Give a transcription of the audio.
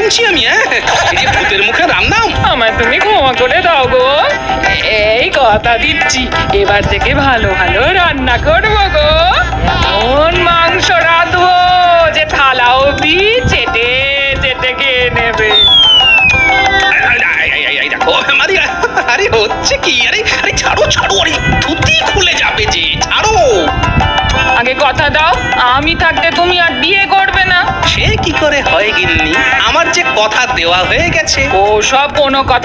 শুনছি আমি, হ্যাঁ? এই যে ভূতের মুখে রান্নাম। আমায় তুমি ক্ষমা করে দাও গো, এই কথা দিচ্ছি এবার থেকে ভালো ভালো রান্না করবো গো। এমন মাংস রাঁধবো যে থালা অব্দি চেটে চেটে খেয়ে নেবে। দেখো আরে হচ্ছে কি, আরে আরে ছাড়ো ছাড়ো, আরে ধুতি খুলে যাবে যে, ছাড়ো। আগে কথা দাও আমি থাকতে তুমি আর বিয়ে করবে না। সে কি করে হয় গিন্নি, আমার যে কথা দেওয়া হয়ে গেছে। ও সব কোনো কথা